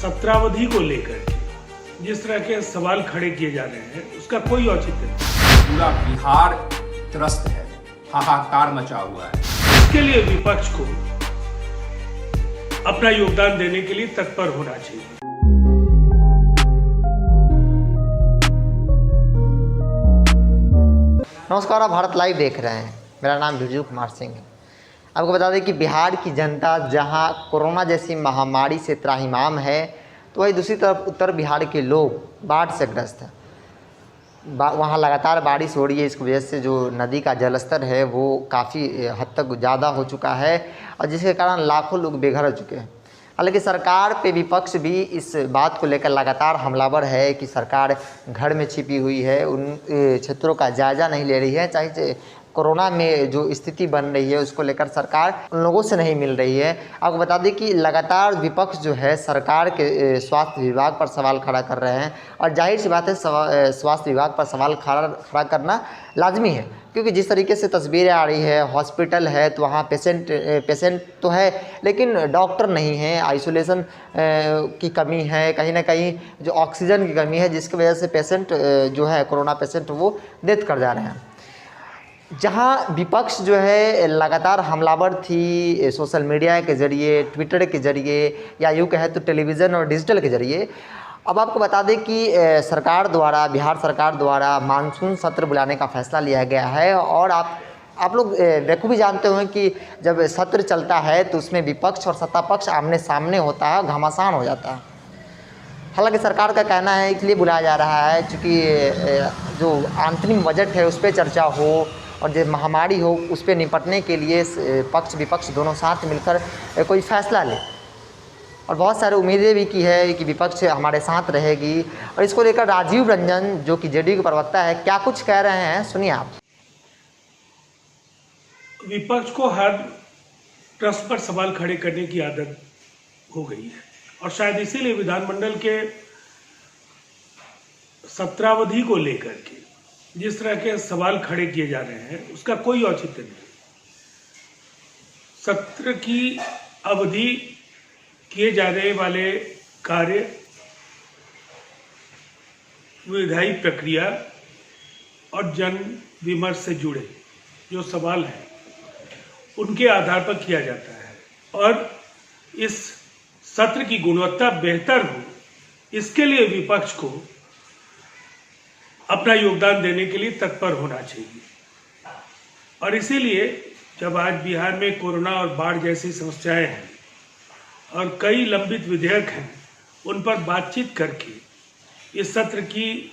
सत्रावधि को लेकर जिस तरह के सवाल खड़े किए जा रहे हैं उसका कोई औचित्य नहीं। पूरा बिहार त्रस्त है, हाहाकार मचा हुआ है। इसके लिए विपक्ष को अपना योगदान देने के लिए तत्पर होना चाहिए। नमस्कार, आप भारत लाइव देख रहे हैं। मेरा नाम बिरजू कुमार सिंह है। आपको बता दें कि बिहार की जनता जहां कोरोना जैसी महामारी से त्राहिमाम है, तो वहीं दूसरी तरफ उत्तर बिहार के लोग बाढ़ से ग्रस्त हैं। वहाँ लगातार बारिश हो रही है, इसकी वजह से जो नदी का जलस्तर है वो काफ़ी हद तक ज़्यादा हो चुका है और जिसके कारण लाखों लोग बेघर हो चुके हैं। हालांकि सरकार पे विपक्ष भी इस बात को लेकर लगातार हमलावर है कि सरकार घर में छिपी हुई है, उन क्षेत्रों का जायज़ा नहीं ले रही है। चाहे कोरोना में जो स्थिति बन रही है उसको लेकर सरकार उन लोगों से नहीं मिल रही है। आपको बता दें कि लगातार विपक्ष जो है सरकार के स्वास्थ्य विभाग पर सवाल खड़ा कर रहे हैं और जाहिर सी बात है स्वास्थ्य विभाग पर सवाल खड़ा करना लाजमी है, क्योंकि जिस तरीके से तस्वीरें आ रही है, हॉस्पिटल है तो वहाँ पेशेंट तो है लेकिन डॉक्टर नहीं है, आइसोलेशन की कमी है, कहीं ना कहीं जो ऑक्सीजन की कमी है, जिसकी वजह से पेशेंट जो है कोरोना पेशेंट वो डेथ कर जा रहे हैं। जहां विपक्ष जो है लगातार हमलावर थी सोशल मीडिया के ज़रिए, ट्विटर के ज़रिए या यूँ कहे तो टेलीविज़न और डिजिटल के ज़रिए। अब आपको बता दें कि सरकार द्वारा, बिहार सरकार द्वारा मानसून सत्र बुलाने का फ़ैसला लिया गया है और आप लोग बखूबी जानते होंगे कि जब सत्र चलता है तो उसमें विपक्ष और सत्ता पक्ष आमने सामने होता है, घमासान हो जाता है। हालांकि सरकार का कहना है इसलिए बुलाया जा रहा है क्योंकि जो अंतरिम बजट है उस पर चर्चा हो और जो महामारी हो उस पर निपटने के लिए पक्ष विपक्ष दोनों साथ मिलकर कोई फैसला ले। और बहुत सारे उम्मीदें भी की है कि विपक्ष हमारे साथ रहेगी और इसको लेकर राजीव रंजन जो कि जेडीयू के प्रवक्ता है क्या कुछ कह रहे हैं, सुनिए आप। विपक्ष को हर प्रश्न पर सवाल खड़े करने की आदत हो गई है और शायद इसीलिए विधानमंडल के सत्रावधि को लेकर के जिस तरह के सवाल खड़े किए जा रहे हैं उसका कोई औचित्य नहीं। सत्र की अवधि किए जाने वाले कार्य, विधायी प्रक्रिया और जन विमर्श से जुड़े जो सवाल हैं उनके आधार पर किया जाता है और इस सत्र की गुणवत्ता बेहतर हो इसके लिए विपक्ष को अपना योगदान देने के लिए तत्पर होना चाहिए। और इसीलिए जब आज बिहार में कोरोना और बाढ़ जैसी समस्याएं हैं और कई लंबित विधेयक हैं, उन पर बातचीत करके इस सत्र की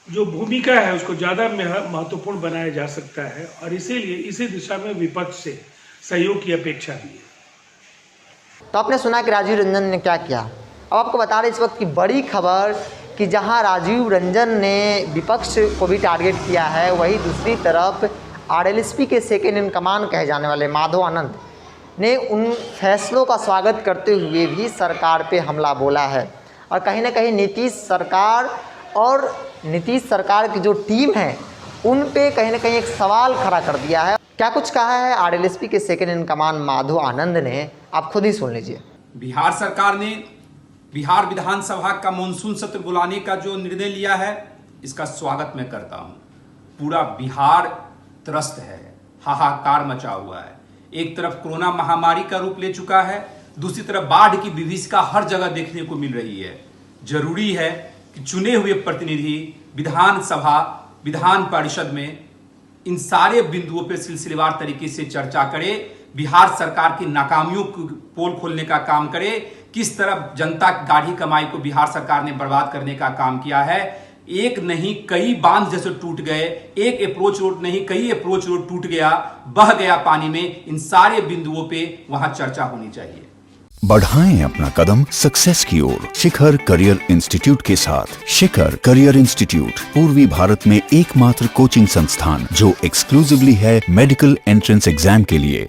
जो भूमिका है उसको ज़्यादा महत्वपूर्ण बनाया जा सकता है और इसीलिए इसी दिशा में विपक्ष से सहयोग की अपेक्षा भी है। तो आपने सुना कि राजीव रंजन ने क्या किया। अब आपको बता रहे इस वक्त की बड़ी खबर कि जहां राजीव रंजन ने विपक्ष को भी टारगेट किया है, वहीं दूसरी तरफ आरएलएसपी के सेकेंड इन कमांड कहे जाने वाले माधव आनंद ने उन फैसलों का स्वागत करते हुए भी सरकार पे हमला बोला है और कहीं ना कहीं नीतीश सरकार की जो टीम है उन पे कहीं ना कहीं एक सवाल खड़ा कर दिया है। क्या कुछ कहा है आरएलएसपी के second in command Madhav Anand ने, आप खुद ही सुन लीजिए। बिहार सरकार ने बिहार विधानसभा का मानसून सत्र बुलाने का जो निर्णय लिया है इसका स्वागत मैं करता हूं। पूरा बिहार त्रस्त है, हाहाकार मचा हुआ है। एक तरफ कोरोना महामारी का रूप ले चुका है, दूसरी तरफ बाढ़ की विभीषिका हर जगह देखने को मिल रही है। जरूरी है कि चुने हुए प्रतिनिधि विधानसभा, विधान परिषद में इन सारे बिंदुओं पर सिलसिलेवार तरीके से चर्चा करे, बिहार सरकार की नाकामियों को पोल खोलने का काम करे, किस तरह जनता की गाढ़ी कमाई को बिहार सरकार ने बर्बाद करने का काम किया है। एक नहीं कई बांध जैसे टूट गए, एक अप्रोच रोड नहीं कई अप्रोच रोड टूट गया, बह गया पानी में। इन सारे बिंदुओं पे वहां चर्चा होनी चाहिए। बढ़ाएं अपना कदम सक्सेस की ओर शिखर करियर इंस्टीट्यूट के साथ। शिखर करियर इंस्टीट्यूट पूर्वी भारत में एकमात्र कोचिंग संस्थान जो एक्सक्लूसिवली है मेडिकल एंट्रेंस एग्जाम के लिए।